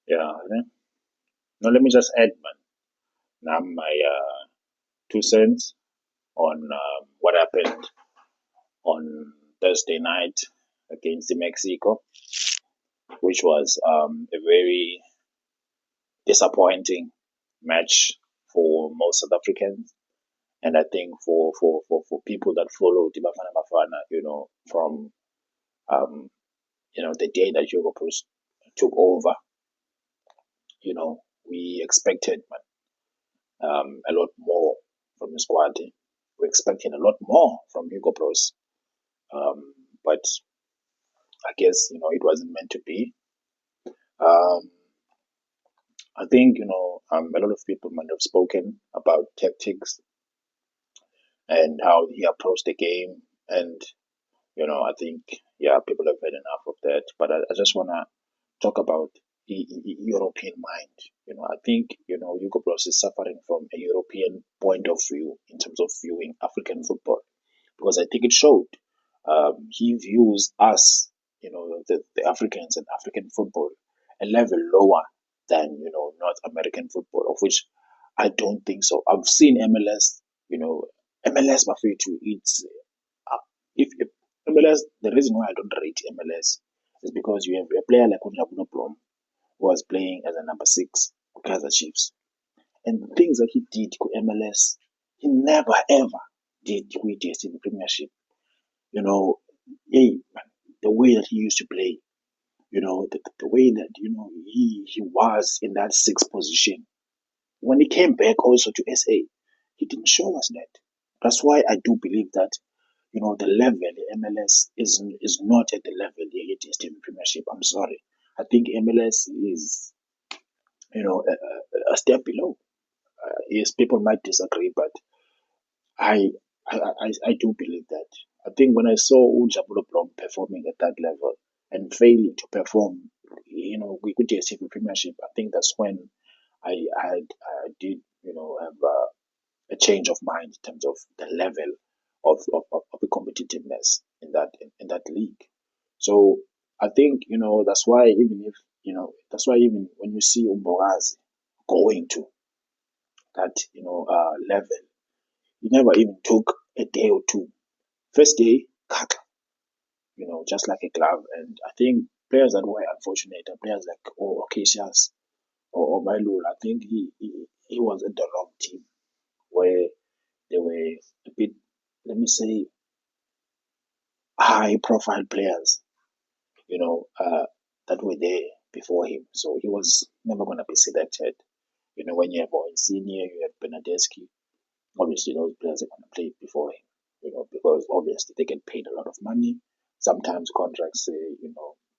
Yeah. Now let me just add, man. Now my 2 cents on what happened on Thursday night against the Mexico, which was a very disappointing match for most South Africans. And I think for people that follow the Bafana Bafana, from um, the day that Hugo Bruce took over, we expected a lot more from the squad. We expected a lot more from Hugo Bruce. Um, but I guess, it wasn't meant to be. Um, I think, a lot of people might have spoken about tactics and how he approached the game. And, I think, yeah, people have had enough of that. But I just want to talk about the European mind. I think, Hugo Bros is suffering from a European point of view in terms of viewing African football because I think it showed. He views us, the Africans and African football, a level lower than, North American football, of which I don't think so. I've seen MLS, MLS Buffet too. Uh, if MLS, the reason why I don't rate MLS is because you have a player like Onyabulo Blom who was playing as a number six for Kaiser Chiefs. And the things that he did to MLS, he never ever did with the Premiership. You know, hey, man, the way that he used to play, the way that, he was in that sixth position. When he came back also to SA, he didn't show us that. That's why I do believe that, the level the MLS is not at the level it is in the Premiership. I'm sorry. I think MLS is, a step below. Yes, people might disagree, but I, I do believe that. I think when I saw Jabulo Blom performing at that level and failing to perform, we could just the Premiership. I think that's when I did, have a change of mind in terms of the level of the competitiveness in that league. So I think that's why even when you see Umbogazi going to that level, he never even took a day or two. First day, cut, just like a glove. And I think players that were unfortunate are players like Ocasias or Mailul. I think he was in the wrong team where they were a bit, let me say, high profile players, that were there before him. So he was never going to be selected. When you have Owen Senior, you have Benadeski, obviously those players are going to play before him, because obviously they get paid a lot of money. Sometimes contracts say,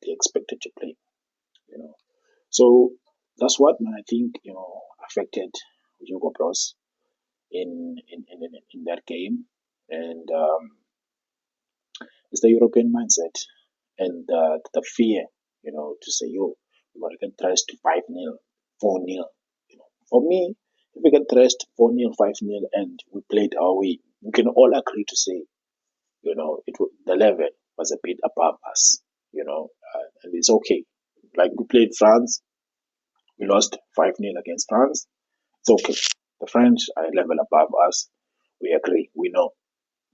they're expected to play, you know. So that's what man, I think, affected Hugo Bros in that game. And it's the European mindset and the fear, to say, yo, we're going to get thrashed 5-0, 4-0. For me, if we get thrashed 4-0, 5-0, and we played our way, we can all agree to say, the level was a bit above us, and it's okay. Like we played France, we lost 5-0 against France. It's okay. The French are a level above us. We agree. We know.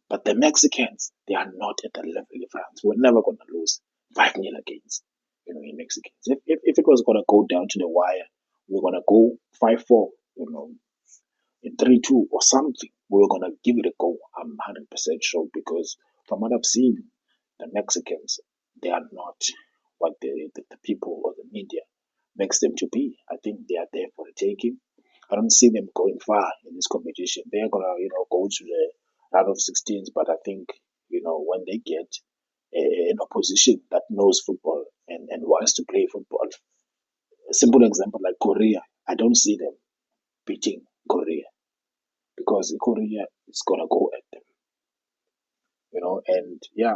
But the Mexicans, they are not at the level of France. We're never going to lose 5-0 against, in Mexicans. If it was going to go down to the wire, we're going to go 5-4, in 3-2 or something. We were going to give it a go. I'm 100% sure because from what I've seen, the Mexicans, they are not what the people or the media makes them to be. I think they are there for the taking. I don't see them going far in this competition. They're gonna, go to the round of 16s, but I think, when they get an opposition that knows football and wants to play football, a simple example like Korea, I don't see them beating Korea because Korea is gonna go at them, and yeah,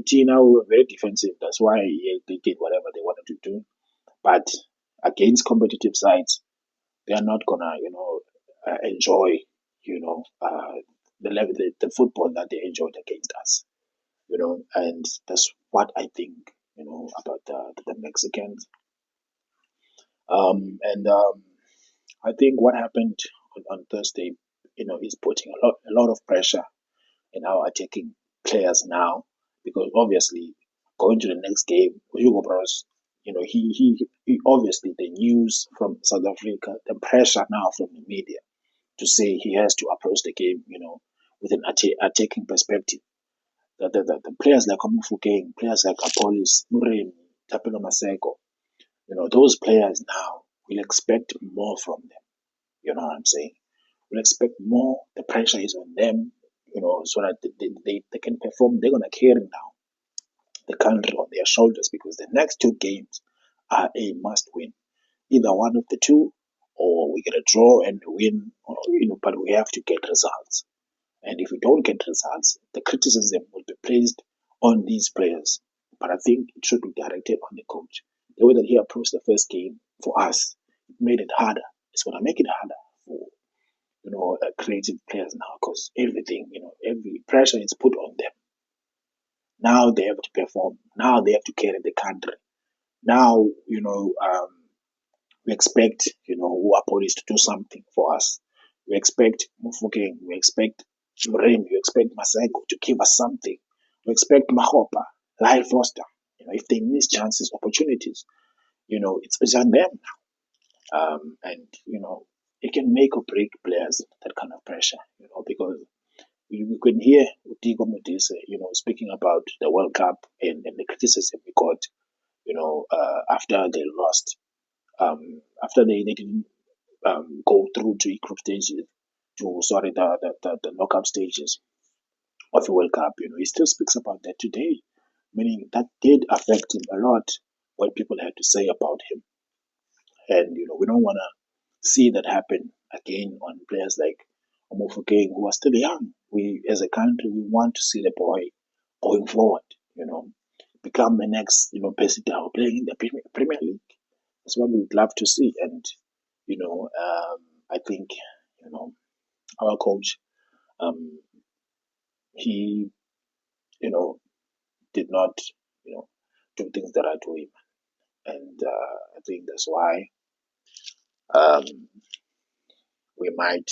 Tina were very defensive. That's why they did whatever they wanted to do. But against competitive sides, they are not gonna, enjoy, the level, the football that they enjoyed against us, and that's what I think, about the Mexicans. And I think what happened on Thursday, is putting a lot of pressure in our attacking players now, because obviously going to the next game, Hugo Bros, he obviously the news from South Africa, the pressure now from the media to say he has to approach the game, with an attacking perspective. The players like Omufukeng, players like Apolis, Murem, Tapelo Maseko, those players now will expect more from them. You know what I'm saying? We'll expect more. The pressure is on them, so that they can perform. They're going to carry now the country on their shoulders, because the next two games are a must win. Either one of the two, or we get a draw and win, but we have to get results. And if we don't get results, the criticism will be placed on these players. But I think it should be directed on the coach. The way that he approached the first game for us, it made it harder. It's going to make it harder for creative players now, because everything, every pressure is put on them. Now they have to perform. Now they have to carry the country. Now, we expect, Wapolis to do something for us. We expect Mufukeng, we expect Murem, we expect Masego to give us something. We expect Mahopa, Lyle Foster. If they miss chances, opportunities, it's on them. And, it can make or break players, that kind of pressure, because you can hear Diego Modise, speaking about the World Cup, and the criticism we got, after they lost, after they didn't go through to group stages, the knockout stages of the World Cup. He still speaks about that today, meaning that did affect him a lot, what people had to say about him. And, we don't want to see that happen again on players like Omofokeng, who are still young. We, as a country, we want to see the boy going forward, become the next, Pesitao playing in the Premier League. That's what we would love to see. And, I think, our coach, um, he, you know, did not, do things the right way. And I think that's why um, we might,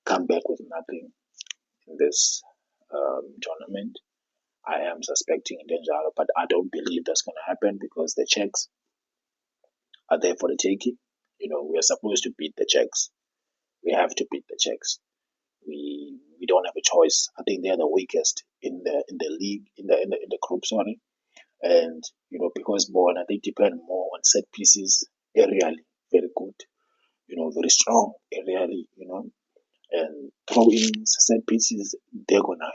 come back with nothing in this tournament. I am suspecting Denjalo, but I don't believe that's going to happen, because the Czechs are there for the taking. We are supposed to beat the Czechs. We have to beat the Czechs. We don't have a choice. I think they're the weakest in the league, in the group, sorry. And because Bona, they depend more on set pieces aerially, very good, very strong aerially, and throw in set pieces, they're gonna,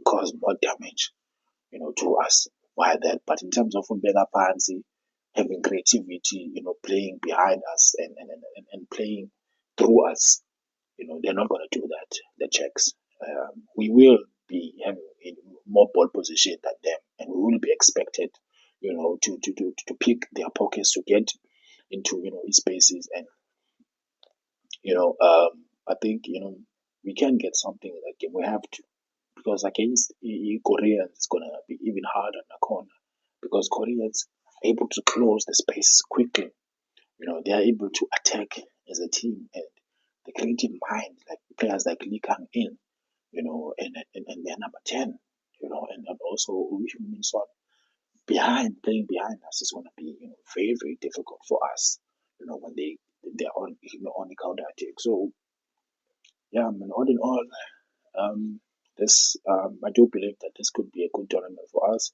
cause more damage, to us. Why that? But in terms of Umbela Pansi, having creativity, playing behind us, and playing through us, they're not going to do that, the Czechs. We will be having more ball position than them, and we will be expected, to pick their pockets, to get into, spaces. And, I think, we can get something in that game. We have to, because against Koreans, it's going to be even harder in the corner, because Koreans are able to close the space quickly. They are able to attack as a team, and the creative mind, like players like Lee Kang In, and they're number 10, and also Min Son playing behind us is going to be, very, very difficult for us, when they're on the counter attack. So, yeah, I mean, all in all, this I do believe that this could be a good tournament for us.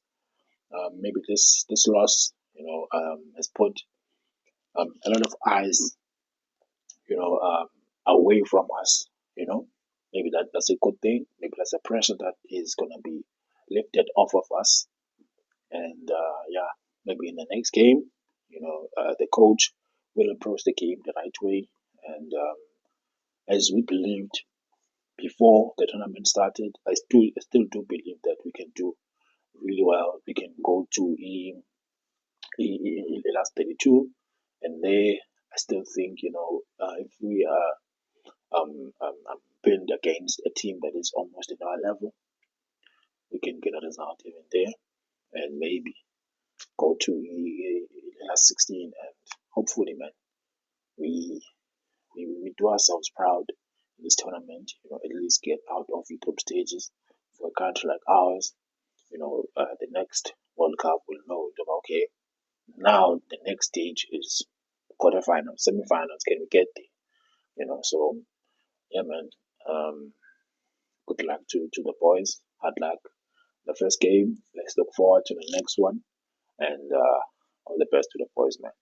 Maybe this loss, has put a lot of eyes, away from us. Maybe that's a good thing. Maybe that's a pressure that is gonna be lifted off of us. And yeah, maybe in the next game, the coach will approach the game the right way. And as we believed before the tournament started, I still do believe that we can do really well. We can go to the last 32, and there I still think, if we are pinned against a team that is almost in our level, we can get a result even there, and maybe go to last 16, and hopefully, man, we we do ourselves proud in this tournament. At least get out of the group stages for a country like ours. The next World Cup will know, okay, now the next stage is quarterfinals, semifinals. Can we get there? So yeah, man. Um, Good luck to the boys. Hard luck. The first game. Let's look forward to the next one. And all the best to the boys, man.